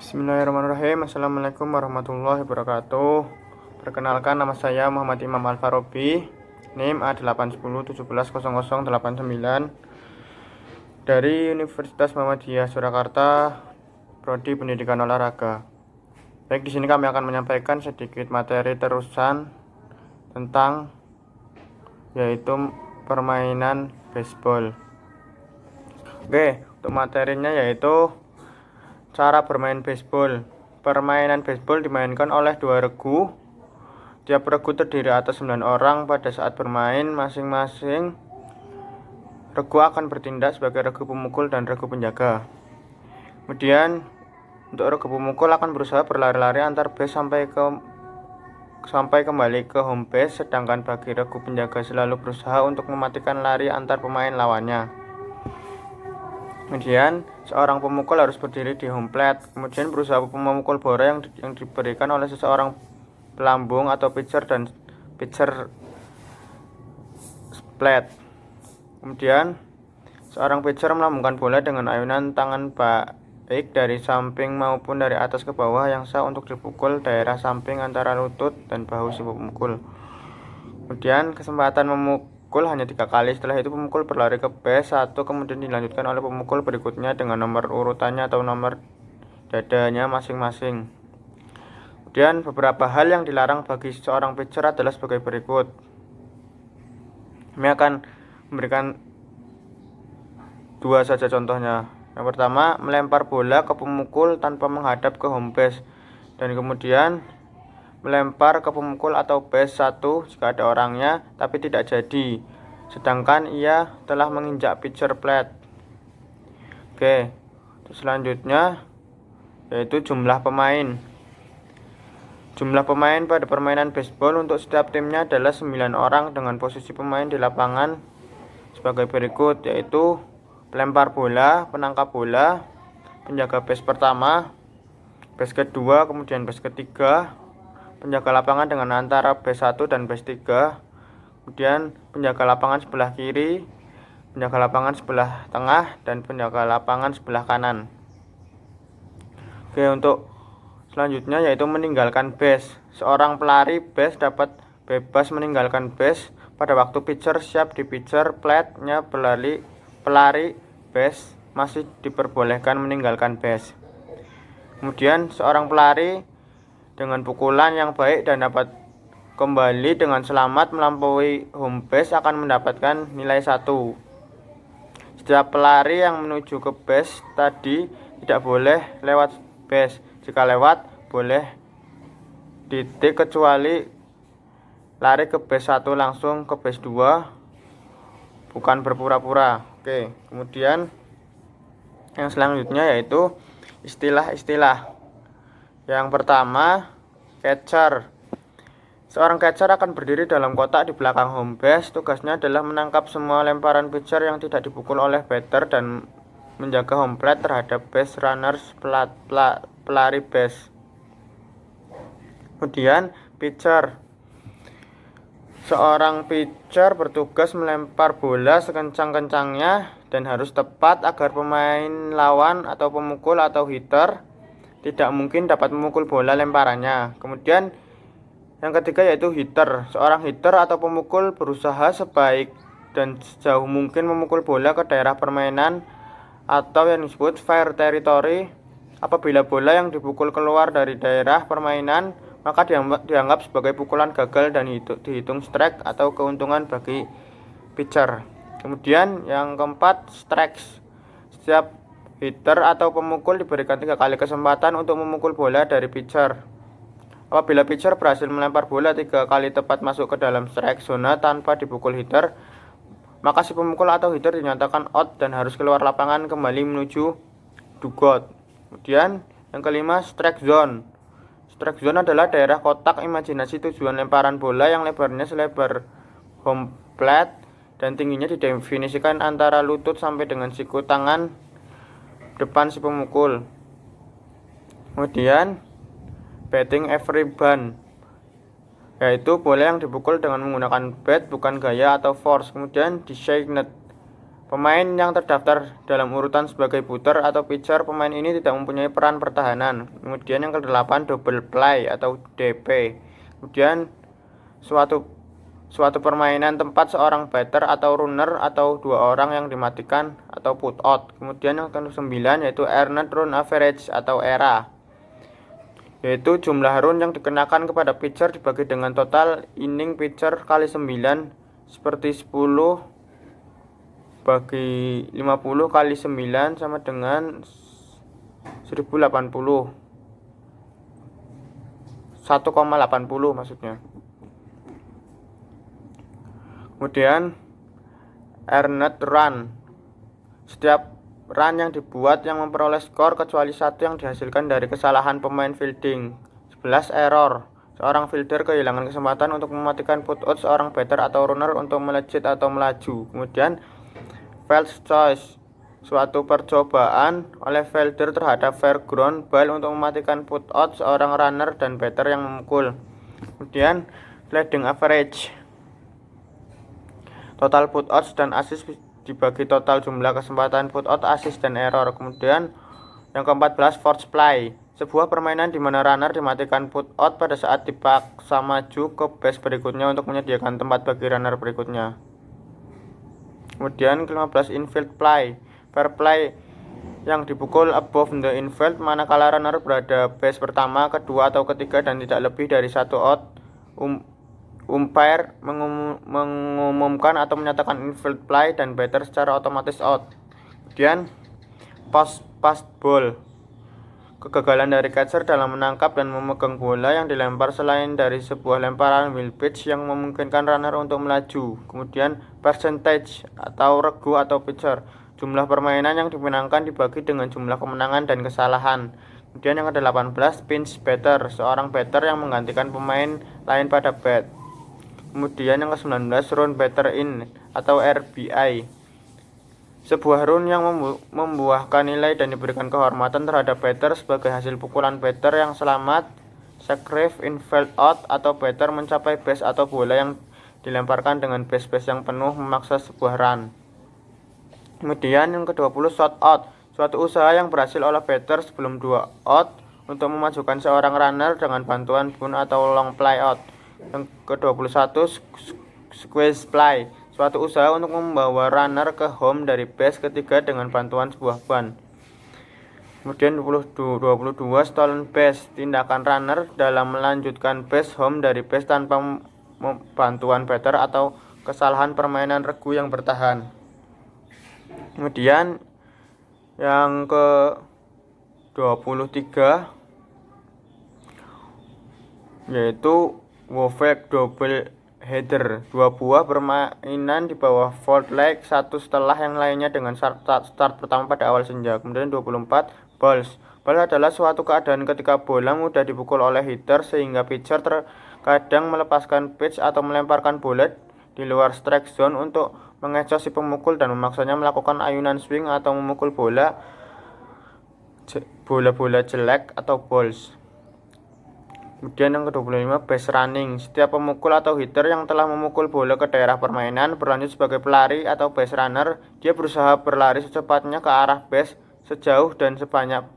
Bismillahirrahmanirrahim. Assalamualaikum warahmatullahi wabarakatuh. Perkenalkan, nama saya Muhammad Imam Al-Farobi, NIM A810170089 dari Universitas Muhammadiyah Surakarta, Prodi Pendidikan Olahraga. Baik, di sini kami akan menyampaikan sedikit materi terusan tentang yaitu permainan baseball. Oke, untuk materinya yaitu cara bermain baseball. Permainan baseball dimainkan oleh dua regu. Tiap regu terdiri atas 9 orang. Pada saat bermain, masing-masing regu akan bertindak sebagai regu pemukul dan regu penjaga. Kemudian, untuk regu pemukul akan berusaha berlari-lari antar base sampai kembali ke home base, sedangkan bagi regu penjaga selalu berusaha untuk mematikan lari antar pemain lawannya. Kemudian seorang pemukul harus berdiri di home plate, kemudian berusaha memukul bola yang diberikan oleh seseorang pelambung atau pitcher dan pitcher plate. Kemudian seorang pitcher melambungkan bola dengan ayunan tangan baik dari samping maupun dari atas ke bawah yang sah untuk dipukul daerah samping antara lutut dan bahu si pemukul. Kemudian kesempatan memukul hanya 3 kali. Setelah itu pemukul berlari ke base 1, kemudian dilanjutkan oleh pemukul berikutnya dengan nomor urutannya atau nomor dadanya masing-masing. Kemudian beberapa hal yang dilarang bagi seorang pitcher adalah sebagai berikut. Kami akan memberikan 2 saja contohnya. Yang pertama, melempar bola ke pemukul tanpa menghadap ke home base, dan kemudian melempar ke pemukul atau base 1 jika ada orangnya tapi tidak jadi, sedangkan ia telah menginjak pitcher plate. Oke, selanjutnya yaitu jumlah pemain. Jumlah pemain pada permainan baseball untuk setiap timnya adalah 9 orang dengan posisi pemain di lapangan sebagai berikut, yaitu pelempar bola, penangkap bola, penjaga base pertama, base kedua, kemudian base ketiga, penjaga lapangan dengan antara base 1 dan base 3, kemudian penjaga lapangan sebelah kiri, penjaga lapangan sebelah tengah, dan penjaga lapangan sebelah kanan. Oke, untuk selanjutnya yaitu meninggalkan base. Seorang pelari base dapat bebas meninggalkan base pada waktu pitcher siap di pitcher plate-nya. Pelari base masih diperbolehkan meninggalkan base. Kemudian seorang pelari dengan pukulan yang baik dan dapat kembali dengan selamat melampaui home base akan mendapatkan nilai 1. Setiap pelari yang menuju ke base tadi tidak boleh lewat base. Jika lewat, boleh titik, kecuali lari ke base 1 langsung ke base 2, bukan berpura-pura. Oke, kemudian yang selanjutnya yaitu istilah-istilah. Yang pertama, catcher. Seorang catcher akan berdiri dalam kotak di belakang home base. Tugasnya adalah menangkap semua lemparan pitcher yang tidak dipukul oleh batter dan menjaga home plate terhadap base runners, pelari base. Kemudian pitcher. Seorang pitcher bertugas melempar bola sekencang-kencangnya dan harus tepat agar pemain lawan atau pemukul atau hitter tidak mungkin dapat memukul bola lemparannya. Kemudian yang ketiga yaitu hitter. Seorang hitter atau pemukul berusaha sebaik dan sejauh mungkin memukul bola ke daerah permainan atau yang disebut fair territory. Apabila bola yang dipukul keluar dari daerah permainan, maka dianggap sebagai pukulan gagal dan dihitung strike atau keuntungan bagi pitcher. Kemudian yang keempat, strikes. Setiap hitter atau pemukul diberikan 3 kali kesempatan untuk memukul bola dari pitcher. Apabila pitcher berhasil melempar bola 3 kali tepat masuk ke dalam strike zona tanpa dipukul hitter, maka si pemukul atau hitter dinyatakan out dan harus keluar lapangan kembali menuju dugout. Kemudian yang kelima, strike zone. Strike zone adalah daerah kotak imajinasi tujuan lemparan bola yang lebarnya selebar home plate dan tingginya didefinisikan antara lutut sampai dengan siku tangan depan si pemukul. Kemudian batting every band, yaitu bola yang dipukul dengan menggunakan bat bukan gaya atau force. Kemudian designated. Pemain yang terdaftar dalam urutan sebagai puter atau pitcher, pemain ini tidak mempunyai peran pertahanan. Kemudian yang ke-8 double play atau DP. Kemudian suatu permainan tempat seorang batter atau runner atau dua orang yang dimatikan atau put out. Kemudian yang ke-9 yaitu earned run average atau ERA, yaitu jumlah run yang dikenakan kepada pitcher dibagi dengan total inning pitcher kali 9, seperti 10 bagi 50 kali 9 sama dengan 1080, 1,80 maksudnya. Kemudian earned run, setiap run yang dibuat yang memperoleh skor kecuali satu yang dihasilkan dari kesalahan pemain fielding. 11 error, seorang fielder kehilangan kesempatan untuk mematikan put out seorang batter atau runner untuk melejit atau melaju. Kemudian field choice, suatu percobaan oleh fielder terhadap fair ground ball untuk mematikan put out seorang runner dan batter yang memukul. Kemudian batting average, total put outs dan assist dibagi total jumlah kesempatan put out, assist, dan error. Kemudian yang ke-14 force play, sebuah permainan di mana runner dimatikan put out pada saat dipaksa maju ke base berikutnya untuk menyediakan tempat bagi runner berikutnya. Kemudian ke-15 infield play, fair play yang dipukul above the infield manakala runner berada base pertama, kedua, atau ketiga dan tidak lebih dari satu out. Umpire mengumumkan atau menyatakan infield play dan batter secara otomatis out. Kemudian pass ball, kegagalan dari catcher dalam menangkap dan memegang bola yang dilempar selain dari sebuah lemparan wild pitch yang memungkinkan runner untuk melaju. Kemudian percentage atau regu atau pitcher, jumlah permainan yang dimenangkan dibagi dengan jumlah kemenangan dan kesalahan. Kemudian yang ke-18 pinch batter, seorang batter yang menggantikan pemain lain pada bat. Kemudian yang ke-19 run batter in atau RBI, sebuah run yang membuahkan nilai dan diberikan kehormatan terhadap batter sebagai hasil pukulan batter yang selamat, sacrifice, infield out, atau batter mencapai base atau bola yang dilemparkan dengan base yang penuh memaksa sebuah run. Kemudian yang ke-20 shot out, suatu usaha yang berhasil oleh batter sebelum 2 out untuk memajukan seorang runner dengan bantuan bunt atau long play out. Yang ke-21 squeeze play, suatu usaha untuk membawa runner ke home dari base ketiga dengan bantuan sebuah bunt. Kemudian 22 stolen base, tindakan runner dalam melanjutkan base home dari base tanpa bantuan batter atau kesalahan permainan regu yang bertahan. Kemudian yang ke-23 yaitu Wovek double header, dua buah permainan di bawah fold leg, satu setelah yang lainnya dengan start pertama pada awal senja. Kemudian 24 balls. Ball adalah suatu keadaan ketika bola mudah dipukul oleh hitter sehingga pitcher terkadang melepaskan pitch atau melemparkan bola di luar strike zone untuk mengecoh si pemukul dan memaksanya melakukan ayunan swing atau memukul bola jelek atau balls. Kemudian yang ke-25 base running, setiap pemukul atau hitter yang telah memukul bola ke daerah permainan berlanjut sebagai pelari atau base runner. Dia berusaha berlari secepatnya ke arah base sejauh dan sebanyak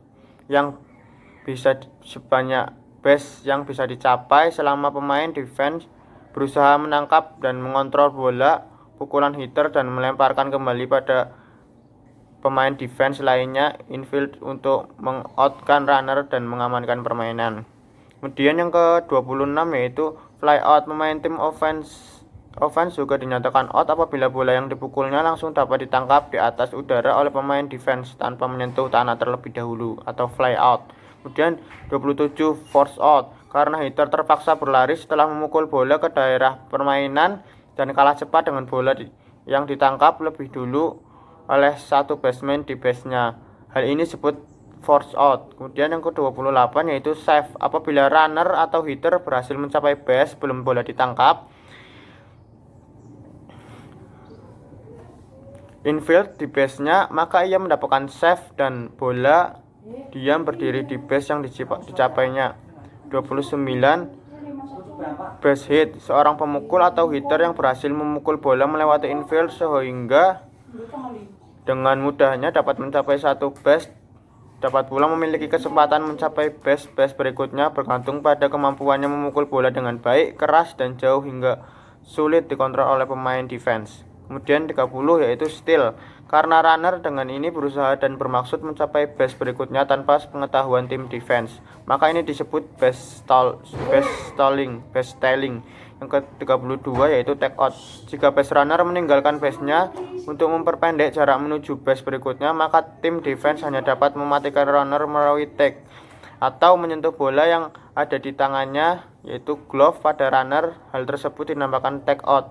base yang bisa dicapai selama pemain defense berusaha menangkap dan mengontrol bola pukulan hitter dan melemparkan kembali pada pemain defense lainnya infield untuk mengoutkan runner dan mengamankan permainan. Kemudian yang ke-26 yaitu fly out, pemain tim offense juga dinyatakan out apabila bola yang dipukulnya langsung dapat ditangkap di atas udara oleh pemain defense tanpa menyentuh tanah terlebih dahulu atau fly out. Kemudian 27 force out, karena hitter terpaksa berlari setelah memukul bola ke daerah permainan dan kalah cepat dengan bola yang ditangkap lebih dulu oleh satu baseman di base-nya. Hal ini disebut force out. Kemudian yang ke-28 yaitu save, apabila runner atau hitter berhasil mencapai base sebelum bola ditangkap infield di base-nya, maka ia mendapatkan save dan bola diam berdiri di base yang dicapainya. 29 base hit, seorang pemukul atau hitter yang berhasil memukul bola melewati infield sehingga Dengan mudahnya dapat mencapai satu base, dapat pula memiliki kesempatan mencapai base berikutnya bergantung pada kemampuannya memukul bola dengan baik, keras, dan jauh hingga sulit dikontrol oleh pemain defense. Kemudian 30 yaitu steal. Karena runner dengan ini berusaha dan bermaksud mencapai base berikutnya tanpa pengetahuan tim defense, maka ini disebut base stealing. Yang ke-32 yaitu take out. Jika base runner meninggalkan base-nya untuk memperpendek jarak menuju base berikutnya, maka tim defense hanya dapat mematikan runner melalui take atau menyentuh bola yang ada di tangannya yaitu glove pada runner. Hal tersebut dinamakan take out.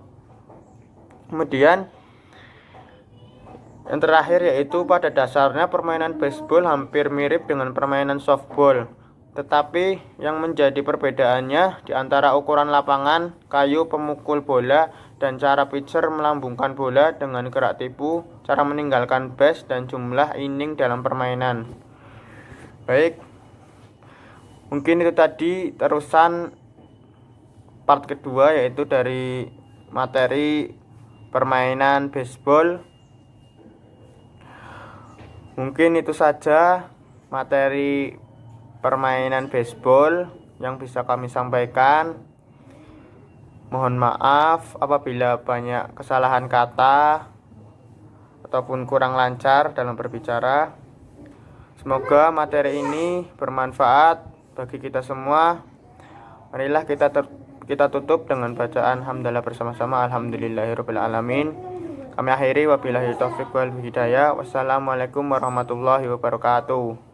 Kemudian yang terakhir yaitu pada dasarnya permainan baseball hampir mirip dengan permainan softball, tetapi yang menjadi perbedaannya di antara ukuran lapangan, kayu pemukul bola, dan cara pitcher melambungkan bola dengan gerak tipu, cara meninggalkan base, dan jumlah inning dalam permainan. Baik, mungkin itu tadi terusan part kedua yaitu dari materi permainan baseball. Mungkin itu saja materi permainan baseball yang bisa kami sampaikan. Mohon maaf apabila banyak kesalahan kata ataupun kurang lancar dalam berbicara. Semoga materi ini bermanfaat bagi kita semua. Marilah kita tutup dengan bacaan hamdalah bersama-sama. Alhamdulillahirabbil alamin. Kami akhiri wabillahi taufiq wal hidayah. Wassalamualaikum warahmatullahi wabarakatuh.